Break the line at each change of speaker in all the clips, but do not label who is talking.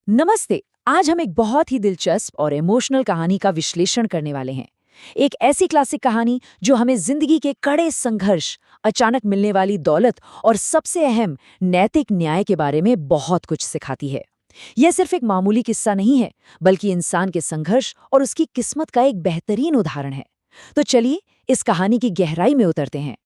नमस्ते। आज हम एक बहुत ही दिलचस्प और इमोशनल कहानी का विश्लेषण करने वाले हैं। एक ऐसी क्लासिक कहानी जो हमें जिंदगी के कड़े संघर्ष, अचानक मिलने वाली दौलत और सबसे अहम नैतिक न्याय के बारे में बहुत कुछ सिखाती है। यह सिर्फ एक मामूली किस्सा नहीं है, बल्कि इंसान के संघर्ष और उसकी किस्मत का एक बेहतरीन उदाहरण है। तो चलिए इस कहानी की गहराई में उतरते हैं।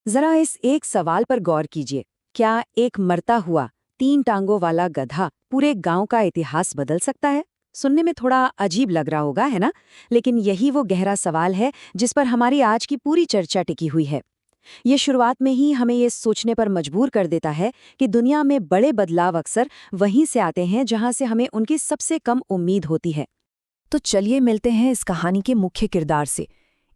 जरा इस एक सवाल पर गौर कीजिए। क्या एक मरता हुआ 3 टांगों वाला गधा पूरे गांव का इतिहास बदल सकता है? सुनने में थोड़ा अजीब लग रहा होगा, है ना? लेकिन यही वो गहरा सवाल है जिस पर हमारी आज की पूरी चर्चा टिकी हुई है। ये शुरुआत में ही हमें ये सोचने पर मजबूर कर देता है कि दुनिया में बड़े बदलाव अक्सर वहीं से आते हैं जहां से हमें उनकी सबसे कम उम्मीद होती है।
तो चलिए मिलते हैं इस कहानी के मुख्य किरदार से।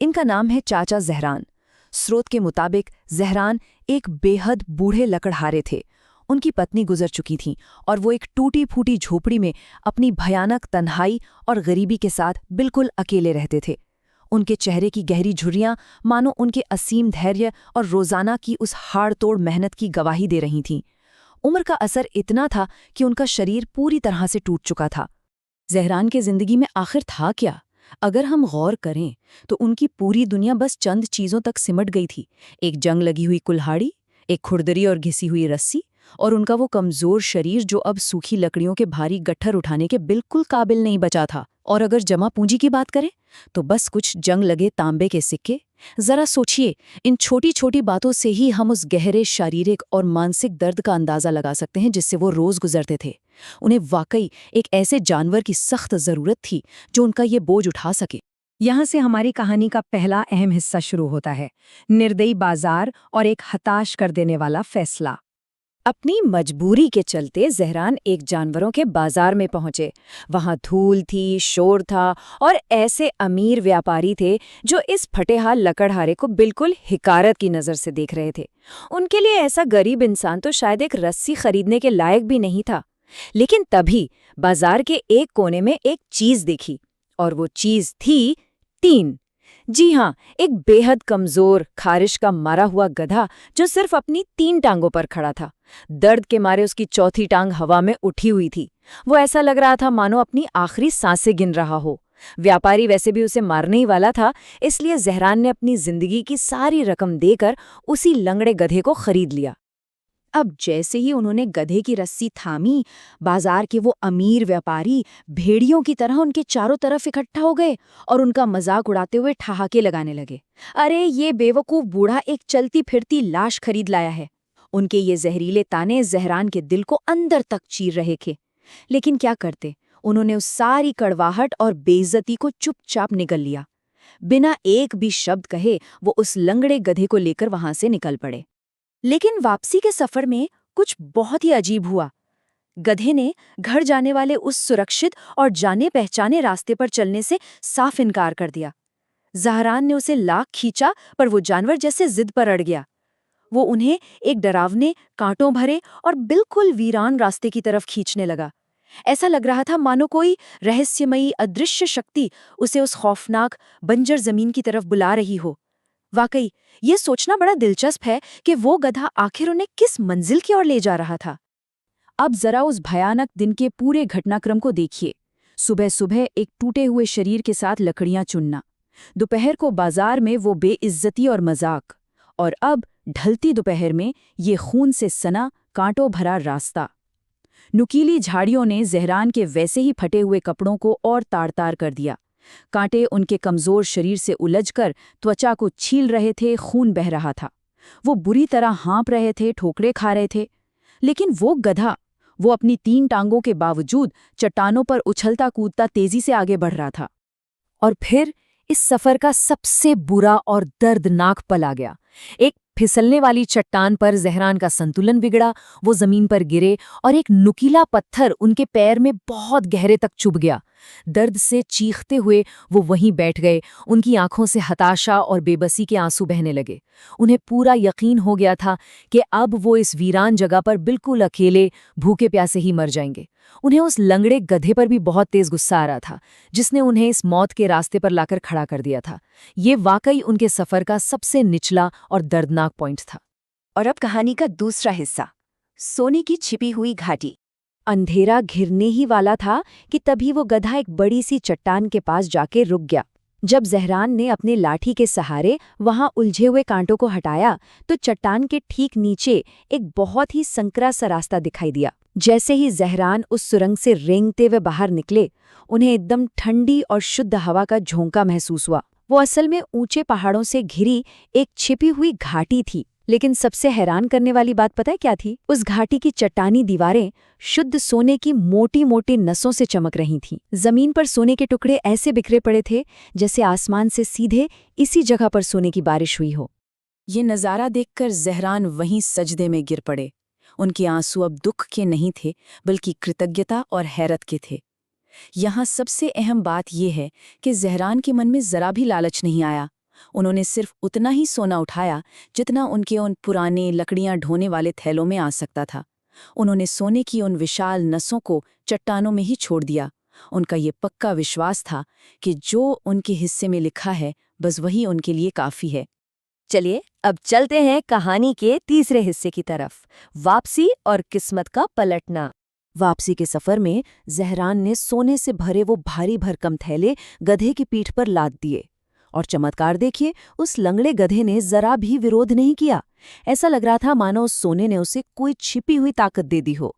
इनका नाम है चाचा जहरान। स्रोत के मुताबिक जहरान एक बेहद बूढ़े लकड़हारे थे। उनकी पत्नी गुजर चुकी थी और वो एक टूटी-फूटी झोपड़ी में अपनी भयानक तन्हाई और गरीबी के साथ बिल्कुल अकेले रहते थे। उनके चेहरे की गहरी झुर्रियां मानो उनके असीम धैर्य और रोजाना की उस हाड़-तोड़ मेहनत की गवाही दे रही थीं। उम्र का असर इतना था कि उनका शरीर पूरी तरह से टूट चुका था। जहरान के जिंदगी में आखिर था क्या? अगर हम गौर करें तो उनकी पूरी दुनिया बस चंद चीजों तक सिमट गई थी। एक जंग लगी हुई कुल्हाड़ी, एक खुरदरी और घिसी हुई रस्सी, और उनका वो कमजोर शरीर जो अब सूखी लकड़ियों के भारी गट्ठर उठाने के बिल्कुल काबिल नहीं बचा था। और अगर जमा पूंजी की बात करें तो बस कुछ जंग लगे तांबे के सिक्के। जरा सोचिए, इन छोटी छोटी बातों से ही हम उस गहरे शारीरिक और मानसिक दर्द का अंदाजा लगा सकते हैं जिससे वो रोज गुजरते थे। उन्हें वाकई एक ऐसे जानवर की सख्त जरूरत थी जो उनका ये बोझ उठा सके।
यहाँ से हमारी कहानी का पहला अहम हिस्सा शुरू होता है, निर्दयी बाजार और एक हताश कर देने वाला फैसला।
अपनी मजबूरी के चलते जहरान एक जानवरों के बाजार में पहुंचे। वहां धूल थी, शोर था और ऐसे अमीर व्यापारी थे जो इस फटेहाल लकड़हारे को बिल्कुल हिकारत की नजर से देख रहे थे। उनके लिए ऐसा गरीब इंसान तो शायद एक रस्सी खरीदने के लायक भी नहीं था। लेकिन तभी बाजार के एक कोने में एक चीज दिखी, और वो चीज थी टीन। जी हाँ, एक बेहद कमजोर, खारिश का मारा हुआ गधा जो सिर्फ अपनी 3 टांगों पर खड़ा था। दर्द के मारे उसकी चौथी टांग हवा में उठी हुई थी। वो ऐसा लग रहा था मानो अपनी आखिरी सांसें गिन रहा हो। व्यापारी वैसे भी उसे मारने ही वाला था, इसलिए जहरान ने अपनी जिंदगी की सारी रकम देकर उसी लंगड़े गधे को खरीद लिया। अब जैसे ही उन्होंने गधे की रस्सी थामी, बाजार के वो अमीर व्यापारी भेड़ियों की तरह उनके चारों तरफ इकट्ठा हो गए और उनका मजाक उड़ाते हुए ठहाके लगाने लगे। अरे ये बेवकूफ बूढ़ा एक चलती फिरती लाश खरीद लाया है। उनके ये जहरीले ताने जहरान के दिल को अंदर तक चीर रहे थे। लेकिन क्या करते, उन्होंने उस सारी कड़वाहट और बेइज्जती को चुपचाप निगल लिया। बिना एक भी शब्द कहे वो उस लंगड़े गधे को लेकर वहां से निकल पड़े। लेकिन वापसी के सफर में कुछ बहुत ही अजीब हुआ। गधे ने घर जाने वाले उस सुरक्षित और जाने पहचाने रास्ते पर चलने से साफ इनकार कर दिया। जहरान ने उसे लाख खींचा, पर वो जानवर जैसे जिद पर अड़ गया। वो उन्हें एक डरावने, कांटों भरे और बिल्कुल वीरान रास्ते की तरफ खींचने लगा। ऐसा लग रहा था मानो कोई रहस्यमयी अदृश्य शक्ति उसे उस खौफनाक बंजर जमीन की तरफ बुला रही हो। वाकई ये सोचना बड़ा दिलचस्प है कि वो गधा आखिर उन्हें किस मंजिल की ओर ले जा रहा था। अब जरा उस भयानक दिन के पूरे घटनाक्रम को देखिए। सुबह सुबह एक टूटे हुए शरीर के साथ लकड़ियां चुनना, दोपहर को बाजार में वो बेइज्जती और मजाक, और अब ढलती दोपहर में ये खून से सना, कांटों भरा रास्ता। नुकीली झाड़ियों ने जहरान के वैसे ही फटे हुए कपड़ों को और तार-तार कर दिया। कांटे उनके कमजोर शरीर से उलझकर त्वचा को छील रहे थे, खून बह रहा था। वो बुरी तरह हाँप रहे थे, ठोकरे खा रहे थे। लेकिन वो गधा, वो अपनी 3 टांगों के बावजूद चट्टानों पर उछलता कूदता तेजी से आगे बढ़ रहा था। और फिर इस सफर का सबसे बुरा और दर्दनाक पल आ गया। एक फिसलने वाली चट्टान पर जहरान का संतुलन बिगड़ा, वो जमीन पर गिरे और एक नुकीला पत्थर उनके पैर में बहुत गहरे तक चुभ गया। दर्द से चीखते हुए वो वहीं बैठ गए। उनकी आंखों से हताशा और बेबसी के आंसू बहने लगे। उन्हें पूरा यकीन हो गया था कि अब वो इस वीरान जगह पर बिल्कुल अकेले, भूखे प्यासे ही मर जाएंगे। उन्हें उस लंगड़े गधे पर भी बहुत तेज गुस्सा आ रहा था, जिसने उन्हें इस मौत के रास्ते पर लाकर खड़ा कर दिया था। ये वाकई उनके सफर का सबसे निचला और दर्दनाक पॉइंट था।
और अब कहानी का दूसरा हिस्सा, सोने की छिपी हुई घाटी।
अंधेरा घिरने ही वाला था कि तभी वो गधा एक बड़ी सी चट्टान के पास जाके रुक गया। जब ज़हरान ने अपने लाठी के सहारे वहां उलझे हुए कांटों को हटाया तो चट्टान के ठीक नीचे एक बहुत ही संकरा सा रास्ता दिखाई दिया। जैसे ही ज़हरान उस सुरंग से रेंगते हुए बाहर निकले, उन्हें एकदम ठंडी और शुद्ध हवा का झोंका महसूस हुआ। वो असल में ऊंचे पहाड़ों से घिरी एक छिपी हुई घाटी थी। लेकिन सबसे हैरान करने वाली बात पता है क्या थी? उस घाटी की चट्टानी दीवारें शुद्ध सोने की मोटी मोटी नसों से चमक रही थीं। जमीन पर सोने के टुकड़े ऐसे बिखरे पड़े थे जैसे आसमान से सीधे इसी जगह पर सोने की बारिश हुई हो।
ये नज़ारा देखकर ज़हरान वहीं सजदे में गिर पड़े। उनके आंसू अब दुख के नहीं थे, बल्कि कृतज्ञता और हैरत के थे। यहाँ सबसे अहम बात यह है कि ज़हरान के मन में ज़रा भी लालच नहीं आया। उन्होंने सिर्फ उतना ही सोना उठाया जितना उनके उन पुराने लकड़ियां ढोने वाले थैलों में आ सकता था। उन्होंने सोने की उन विशाल नसों को चट्टानों में ही छोड़ दिया। उनका ये पक्का विश्वास था कि जो उनके हिस्से में लिखा है बस वही उनके लिए काफ़ी है।
चलिए अब चलते हैं कहानी के तीसरे हिस्से की तरफ, वापसी और किस्मत का पलटना। वापसी के सफर में ज़हरान ने सोने से भरे वो भारी भरकम थैले गधे की पीठ पर लाद दिए। और चमत्कार देखिए, उस लंगड़े गधे ने जरा भी विरोध नहीं किया। ऐसा लग रहा था मानो उस सोने ने उसे कोई छिपी हुई ताकत दे दी हो।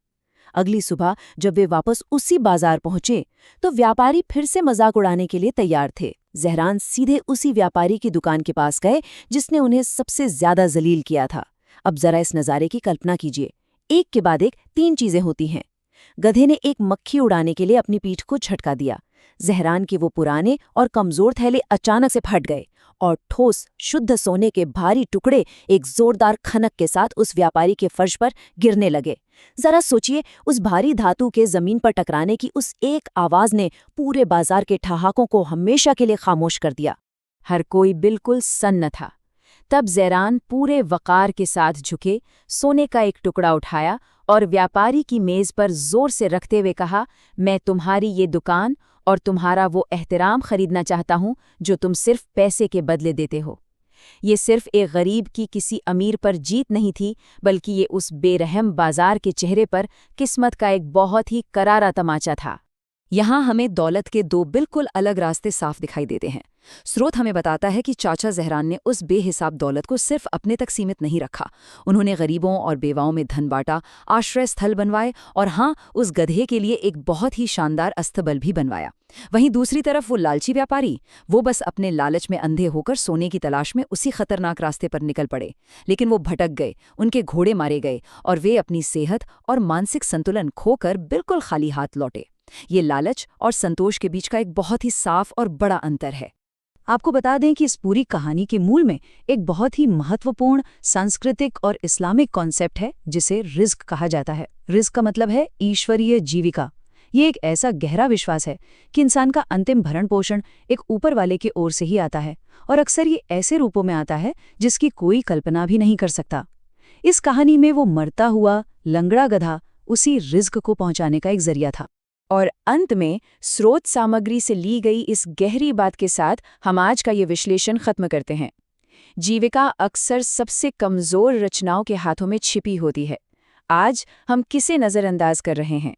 अगली सुबह जब वे वापस उसी बाजार पहुंचे तो व्यापारी फिर से मजाक उड़ाने के लिए तैयार थे। ज़हरान सीधे उसी व्यापारी की दुकान के पास गए जिसने उन्हें सबसे ज्यादा जलील किया था। अब जरा इस नज़ारे की कल्पना कीजिए। एक के बाद एक 3 चीजें होती हैं। गधे ने एक मक्खी उड़ाने के लिए अपनी पीठ को झटका दिया। ज़हरान के वो पुराने और कमजोर थैले अचानक से फट गए और ठोस शुद्ध सोने के भारी टुकड़े एक जोरदार खनक के साथ उस व्यापारी के फर्श पर गिरने लगे। जरा सोचिए, उस भारी धातु के जमीन पर टकराने की उस एक आवाज ने पूरे बाजार के ठहाकों को हमेशा के लिए खामोश कर दिया। हर कोई बिल्कुल सन्न था। तब ज़हरान पूरे वक़ार के साथ झुके, सोने का एक टुकड़ा उठाया और व्यापारी की मेज पर जोर से रखते हुए कहा, मैं तुम्हारी ये दुकान और तुम्हारा वो एहतराम खरीदना चाहता हूँ जो तुम सिर्फ पैसे के बदले देते हो। ये सिर्फ एक गरीब की किसी अमीर पर जीत नहीं थी, बल्कि ये उस बेरहम बाजार के चेहरे पर किस्मत का एक बहुत ही करारा तमाचा था। यहाँ हमें दौलत के 2 बिल्कुल अलग रास्ते साफ दिखाई देते हैं। स्रोत हमें बताता है कि चाचा ज़हरान ने उस बेहिसाब दौलत को सिर्फ अपने तक सीमित नहीं रखा। उन्होंने गरीबों और बेवाओं में धन बांटा, आश्रय स्थल बनवाए और हाँ, उस गधे के लिए एक बहुत ही शानदार अस्तबल भी बनवाया। वहीं दूसरी तरफ वो लालची व्यापारी, वो बस अपने लालच में अंधे होकर सोने की तलाश में उसी खतरनाक रास्ते पर निकल पड़े। लेकिन वो भटक गए, उनके घोड़े मारे गए और वे अपनी सेहत और मानसिक संतुलन खोकर बिल्कुल खाली हाथ लौटे। ये लालच और संतोष के बीच का एक बहुत ही साफ और बड़ा अंतर है। आपको बता दें कि इस पूरी कहानी के मूल में एक बहुत ही महत्वपूर्ण सांस्कृतिक और इस्लामिक कॉन्सेप्ट है जिसे रिज़्क कहा जाता है। रिज़्क का मतलब है ईश्वरीय जीविका। ये एक ऐसा गहरा विश्वास है कि इंसान का अंतिम भरण पोषण एक ऊपर वाले की ओर से ही आता है और अक्सर ये ऐसे रूपों में आता है जिसकी कोई कल्पना भी नहीं कर सकता। इस कहानी में वो मरता हुआ लंगड़ा गधा उसी रिज़्क को पहुंचाने का एक जरिया था। और अंत में स्रोत सामग्री से ली गई इस गहरी बात के साथ हम आज का ये विश्लेषण खत्म करते हैं। जीविका अक्सर सबसे कमज़ोर रचनाओं के हाथों में छिपी होती है। आज हम किसे नज़रअंदाज कर रहे हैं?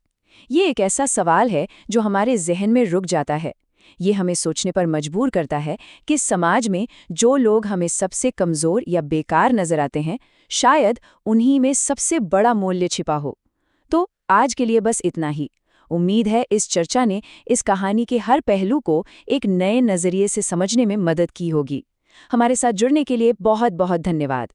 ये एक ऐसा सवाल है जो हमारे जहन में रुक जाता है। ये हमें सोचने पर मजबूर करता है कि समाज में जो लोग हमें सबसे कमज़ोर या बेकार नज़र आते हैं, शायद उन्हीं में सबसे बड़ा मूल्य छिपा हो। तो आज के लिए बस इतना ही। उम्मीद है इस चर्चा ने इस कहानी के हर पहलू को एक नए नज़रिए से समझने में मदद की होगी। हमारे साथ जुड़ने के लिए बहुत बहुत धन्यवाद।